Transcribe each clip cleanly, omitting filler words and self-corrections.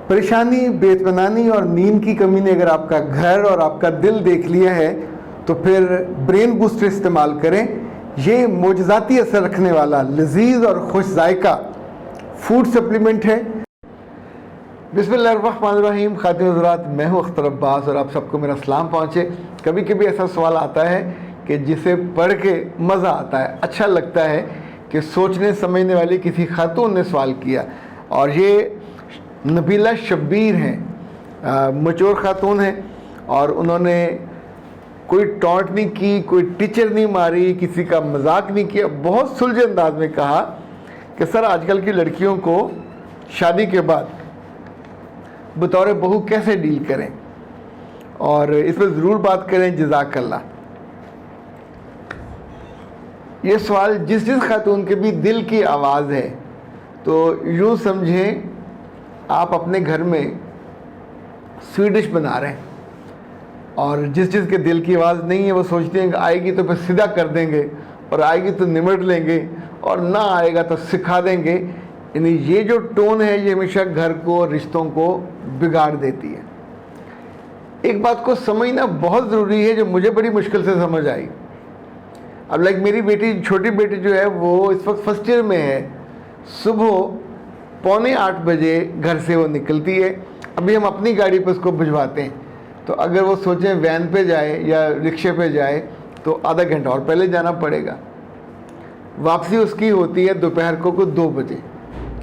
परेशानी, बेइत्मीनानी और नींद की कमी ने अगर आपका घर और आपका दिल देख लिया है तो फिर ब्रेन बूस्टर इस्तेमाल करें। ये मोजज़ाती असर रखने वाला लजीज और खुश जायका फूड सप्लीमेंट है। बिस्मिल्लाहिर्रहमानिर्रहीम। खातिन हज़रात, मैं हूँ अख्तर अब्बास और आप सबको मेरा सलाम पहुँचे। कभी कभी ऐसा सवाल आता है कि जिसे पढ़ के मज़ा आता है, अच्छा लगता है कि सोचने समझने वाली किसी खातून ने सवाल किया, और ये नबीला शब्बीर हैं, मचूर खातून हैं, और उन्होंने कोई टॉन्ट नहीं की, कोई टीचर नहीं मारी, किसी का मजाक नहीं किया, बहुत सुलझे अंदाज में कहा कि सर आजकल की लड़कियों को शादी के बाद बतौर बहू कैसे डील करें, और इस पर ज़रूर बात करें। जज़ाकल्लाह। ये सवाल जिस खातून के भी दिल की आवाज़ है, तो यूँ समझें आप अपने घर में स्वीट डिश बना रहे हैं, और जिस के दिल की आवाज़ नहीं है वो सोचते हैं कि आएगी तो फिर सीधा कर देंगे, और आएगी तो निमट लेंगे, और ना आएगा तो सिखा देंगे। यानी ये जो टोन है ये हमेशा घर को, रिश्तों को बिगाड़ देती है। एक बात को समझना बहुत ज़रूरी है जो मुझे बड़ी मुश्किल से समझ आई। अब लाइक मेरी बेटी, छोटी बेटी जो है वो इस वक्त फर्स्ट ईयर में है। सुबह 7:45 बजे घर से वो निकलती है। अभी हम अपनी गाड़ी पर उसको भिजवाते हैं, तो अगर वो सोचें वैन पे जाए या रिक्शे पे जाए तो आधा घंटा और पहले जाना पड़ेगा। वापसी उसकी होती है दोपहर को 2 बजे,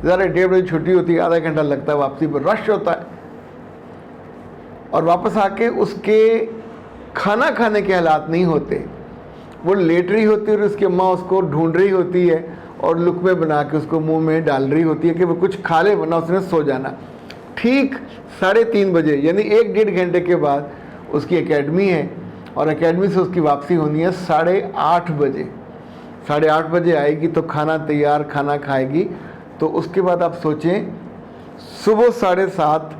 ज़रा 1:30 बजे छुट्टी होती है, आधा घंटा लगता है वापसी पर, रश होता है। और वापस आके उसके खाना खाने के हालात नहीं होते, वो लेट रही होती है और उसकी अम्मा उसको ढूंढ रही होती है और लुक़मे बना के उसको मुंह में डाल रही होती है कि वो कुछ खा ले वरना उसने सो जाना। ठीक 3:30 बजे यानी 1-1.5 घंटे के बाद उसकी एकेडमी है, और एकेडमी से उसकी वापसी होनी है 8:30 बजे। 8:30 बजे आएगी तो खाना तैयार, खाना खाएगी। तो उसके बाद आप सोचें सुबह 7:30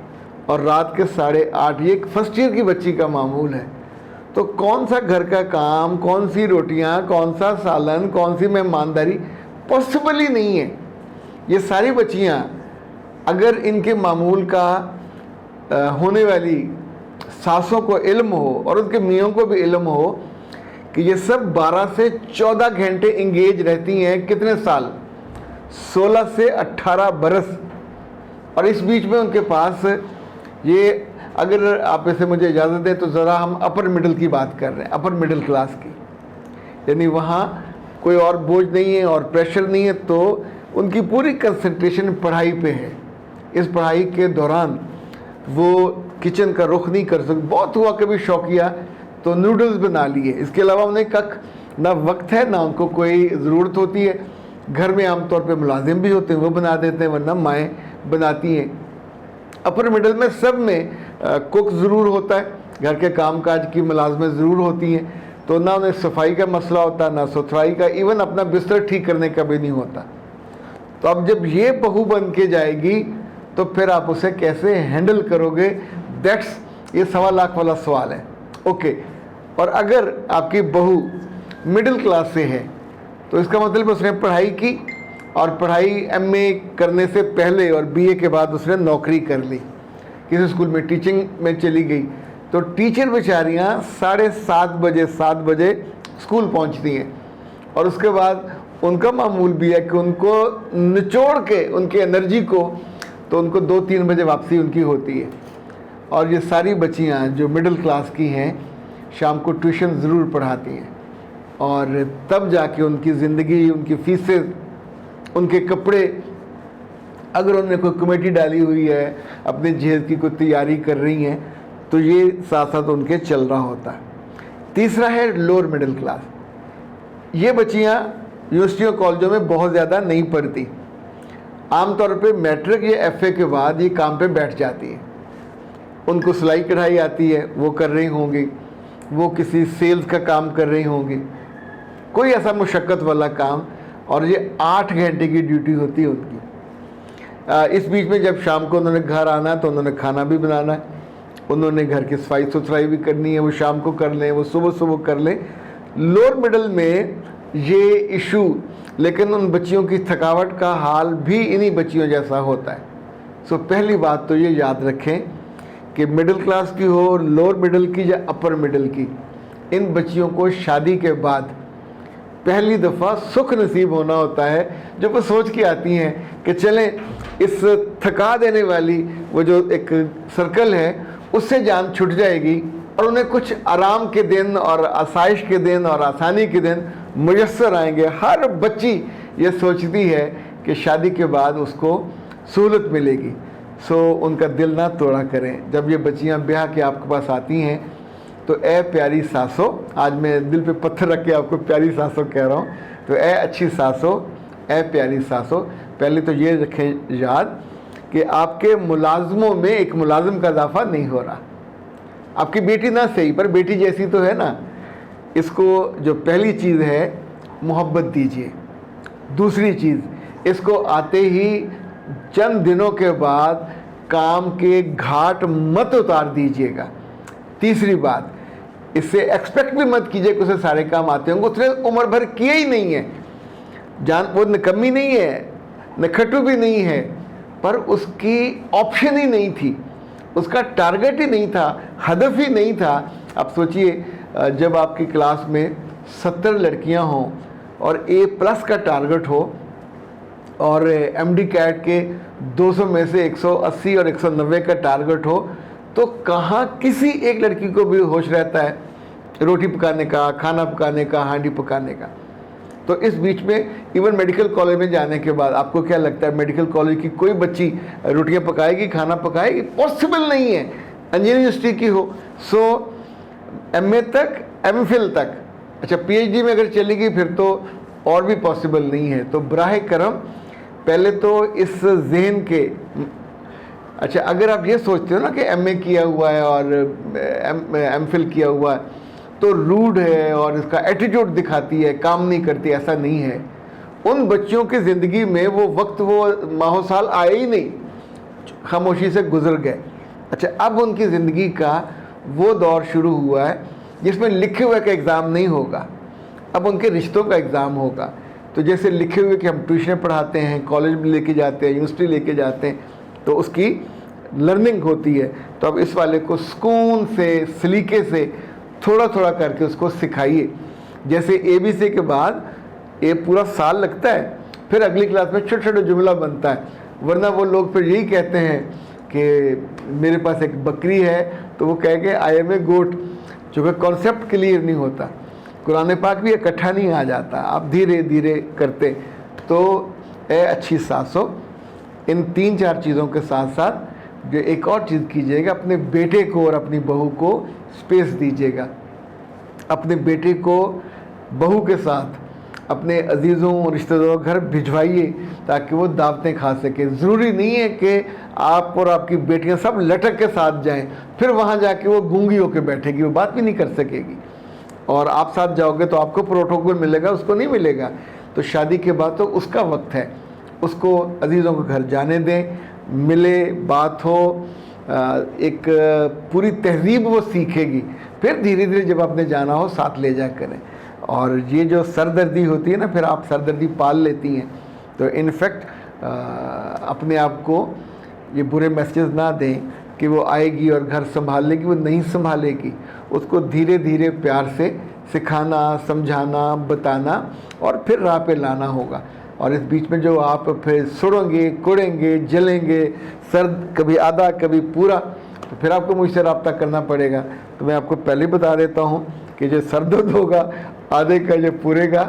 और रात के 8:30, ये फर्स्ट ईयर की बच्ची का मामूल है। तो कौन सा घर का काम, कौन सी रोटियां, कौन सा सालन, कौन सी मेहमानदारी, पॉसिबल ही नहीं है। ये सारी बच्चियां अगर इनके मामूल का होने वाली सासों को इल्म हो और उनके मियों को भी इल्म हो कि ये सब 12 से 14 घंटे इंगेज रहती हैं। कितने साल? 16 से 18 बरस। और इस बीच में उनके पास ये, अगर आप इसे मुझे इजाज़त दें तो ज़रा हम अपर मिडिल की बात कर रहे हैं, अपर मिडिल क्लास की, यानी वहाँ कोई और बोझ नहीं है और प्रेशर नहीं है, तो उनकी पूरी कंसंट्रेशन पढ़ाई पे है। इस पढ़ाई के दौरान वो किचन का रुख नहीं कर सकते। बहुत हुआ कभी शौकिया तो नूडल्स बना लिए, इसके अलावा उन्हें कख ना वक्त है ना उनको कोई ज़रूरत होती है। घर में आमतौर पे मुलाजिम भी होते हैं, वो बना देते हैं, वरना माएँ बनाती हैं। अपर मिडिल में सब में कुक ज़रूर होता है, घर के कामकाज की मुलाजमें ज़रूर होती हैं, तो ना उन्हें सफाई का मसला होता, ना सुथराई का, इवन अपना बिस्तर ठीक करने का भी नहीं होता। तो अब जब ये बहू बन के जाएगी तो फिर आप उसे कैसे हैंडल करोगे? दैट्स ये 1.25 लाख वाला सवाल है। ओके, और अगर आपकी बहू मिडिल क्लास से है तो इसका मतलब उसने पढ़ाई की, और पढ़ाई MA करने से पहले और BA के बाद उसने नौकरी कर ली, किसी स्कूल में टीचिंग में चली गई। तो टीचर बेचारियाँ 7:30 बजे स्कूल पहुँचती हैं, और उसके बाद उनका मामूल भी है कि उनको निचोड़ के उनकी एनर्जी को, तो उनको 2-3 बजे वापसी उनकी होती है। और ये सारी बच्चियाँ जो मिडिल क्लास की हैं शाम को ट्यूशन ज़रूर पढ़ाती हैं, और तब जाके उनकी ज़िंदगी, उनकी फीसें, उनके कपड़े, अगर उन्होंने कोई कमेटी डाली हुई है, अपने जहेज़ की कोई तैयारी कर रही हैं, तो ये साथ साथ उनके चल रहा होता है। तीसरा है लोअर मिडिल क्लास। ये बच्चियाँ यूनिवर्सिटियों कॉलेजों में बहुत ज़्यादा नहीं पढ़ती, आमतौर पे मैट्रिक या FA के बाद ये काम पे बैठ जाती है। उनको सिलाई कढ़ाई आती है, वो कर रही होंगी, वो किसी सेल्स का काम कर रही होंगी, कोई ऐसा मुशक्क़त वाला काम, और ये 8 घंटे की ड्यूटी होती है उनकी। इस बीच में जब शाम को उन्होंने घर आना है तो उन्होंने खाना भी बनाना है, उन्होंने घर की सफाई सुथराई भी करनी है, वो शाम को कर लें, वो सुबह सुबह कर लें। लोअर मिडिल में ये इशू, लेकिन उन बच्चियों की थकावट का हाल भी इन्हीं बच्चियों जैसा होता है। सो पहली बात तो ये याद रखें कि मिडिल क्लास की हो, लोअर मिडिल की या अपर मिडिल की, इन बच्चियों को शादी के बाद पहली दफ़ा सुख नसीब होना होता है, जो वो सोच के आती हैं कि चलें इस थका देने वाली वो जो एक सर्कल है उससे जान छूट जाएगी और उन्हें कुछ आराम के दिन और आसाइश के दिन और आसानी के दिन मुयस्सर आएंगे। हर बच्ची ये सोचती है कि शादी के बाद उसको सहूलत मिलेगी। सो उनका दिल ना तोड़ा करें। जब ये बच्चियां ब्याह के आपके पास आती हैं तो ए प्यारी सासो, आज मैं दिल पे पत्थर रख के आपको प्यारी सासो कह रहा हूँ, तो ए अच्छी सासो, ए प्यारी सासो, पहले तो ये रखें याद कि आपके मुलाजमों में एक मुलाजिम का इजाफा नहीं हो रहा। आपकी बेटी ना सही पर बेटी जैसी तो है ना। इसको जो पहली चीज़ है मोहब्बत दीजिए। दूसरी चीज़, इसको आते ही चंद दिनों के बाद काम के घाट मत उतार दीजिएगा। तीसरी बात, इससे एक्सपेक्ट भी मत कीजिए कि उसे सारे काम आते होंगे, उसने उम्र भर किए ही नहीं है। वो निकम्मी नहीं है, नखटू भी नहीं है, पर उसकी ऑप्शन ही नहीं थी, उसका टारगेट ही नहीं था, हदफ ही नहीं था। आप सोचिए जब आपकी क्लास में 70 लड़कियां हों और A+ का टारगेट हो और MD कैट के 200 में से 180 और 190 का टारगेट हो, तो कहाँ किसी एक लड़की को भी होश रहता है रोटी पकाने का, खाना पकाने का, हांडी पकाने का। तो इस बीच में इवन मेडिकल कॉलेज में जाने के बाद आपको क्या लगता है मेडिकल कॉलेज की कोई बच्ची रोटियां पकाएगी, खाना पकाएगी? पॉसिबल नहीं है। इंजीनियरिंग यूनिवर्सिटी की हो, सो MA तक, MPhil तक, अच्छा PhD में अगर चलेगी फिर तो और भी पॉसिबल नहीं है। तो बराह करम पहले तो इस जहन के, अच्छा अगर आप ये सोचते हो ना कि MA किया हुआ है और MPhil किया हुआ है तो रूड है और इसका एटीट्यूड दिखाती है, काम नहीं करती, ऐसा नहीं है। उन बच्चियों की ज़िंदगी में वो वक्त, वो माहो साल आए ही नहीं, खामोशी से गुजर गए। अच्छा अब उनकी ज़िंदगी का वो दौर शुरू हुआ है जिसमें लिखे हुए का एग्ज़ाम नहीं होगा, अब उनके रिश्तों का एग्ज़ाम होगा। तो जैसे लिखे हुए कि हम ट्यूशन पढ़ाते हैं, कॉलेज में लेके जाते हैं, यूनिवर्सिटी लेके जाते हैं, तो उसकी लर्निंग होती है। तो अब इस वाले को सुकून से, सलीके से थोड़ा थोड़ा करके उसको सिखाइए। जैसे ABC के बाद पूरा साल लगता है, फिर अगली क्लास में छोटा छोटा जुमला बनता है, वरना वो लोग फिर यही कहते हैं कि मेरे पास एक बकरी है, तो वो कह के I am a goat, चूँकि कॉन्सेप्ट क्लियर नहीं होता, कुरान पाक भी इकट्ठा नहीं आ जाता, आप धीरे धीरे करते। तो ए अच्छी सासो, इन 3-4 चीज़ों के साथ साथ जो एक और चीज़ कीजिएगा, अपने बेटे को और अपनी बहू को स्पेस दीजिएगा। अपने बेटे को बहू के साथ अपने अजीज़ों रिश्तेदारों घर भिजवाइए ताकि वो दावतें खा सके। ज़रूरी नहीं है कि आप और आपकी बेटियां सब लटक के साथ जाएं, फिर वहाँ जाके वो गूंगी होकर बैठेगी, वो बात भी नहीं कर सकेगी। और आप साथ जाओगे तो आपको प्रोटोकॉल मिलेगा, उसको नहीं मिलेगा। तो शादी के बाद तो उसका वक्त है, उसको अजीज़ों के घर जाने दें, मिले, बात हो, एक पूरी तहजीब वो सीखेगी। फिर धीरे धीरे जब आपने जाना हो साथ ले जा करें। और ये जो सरदर्दी होती है ना, फिर आप सरदर्दी पाल लेती हैं। तो इनफैक्ट अपने आप को ये बुरे मैसेज ना दें कि वो आएगी और घर संभाल लेगी, वो नहीं संभालेगी। उसको धीरे धीरे प्यार से सिखाना, समझाना, बताना और फिर राह पे लाना होगा। और इस बीच में जो आप फिर सुड़ेंगे, कुड़ेंगे, जलेंगे, सर्द कभी आधा कभी पूरा, तो फिर आपको मुझसे रब्ता करना पड़ेगा। तो मैं आपको पहले बता देता हूँ कि जो सरदर्द होगा आधे का जो पूरे का,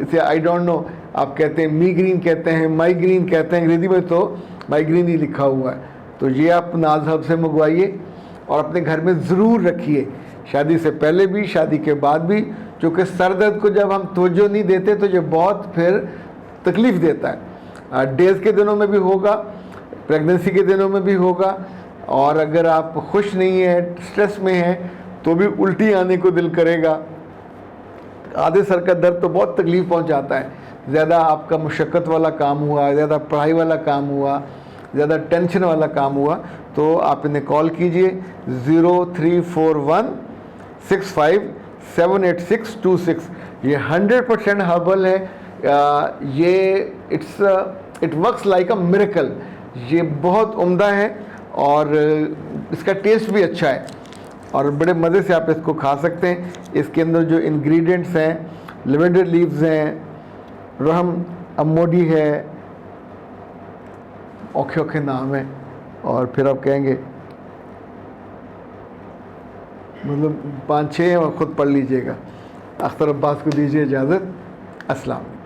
इसे आई डोंट नो, आप कहते हैं मीग्रीन कहते हैं, माइग्रीन कहते हैं, अंग्रेजी में तो माइग्रीन ही लिखा हुआ है। तो ये आप नाज़हब से मंगवाइए और अपने घर में ज़रूर रखिए, शादी से पहले भी, शादी के बाद भी। क्योंकि सर दर्द को जब हम तवज्जो नहीं देते तो ये बहुत फिर तकलीफ़ देता है। डेज़ के दिनों में भी होगा, प्रेगनेंसी के दिनों में भी होगा, और अगर आप खुश नहीं हैं, स्ट्रेस में हैं, तो भी उल्टी आने को दिल करेगा। आधे सर का दर्द तो बहुत तकलीफ़ पहुंचाता है। ज़्यादा आपका मुशक्क़त वाला काम हुआ, ज़्यादा पढ़ाई वाला काम हुआ, ज़्यादा टेंशन वाला काम हुआ, तो आप इन्हें कॉल कीजिए 0341657826। ये 100% हर्बल है। ये it works like a miracle. ये बहुत उम्दा है और इसका टेस्ट भी अच्छा है और बड़े मज़े से आप इसको खा सकते हैं। इसके अंदर जो इंग्रेडिएंट्स हैं, लेवेंडर लीव्स हैं, रहम अमोडी है, औखे औखे नाम है और फिर आप कहेंगे मतलब 5-6 और ख़ुद पढ़ लीजिएगा। अख्तर अब्बास को दीजिए इजाज़त। अस्सलाम।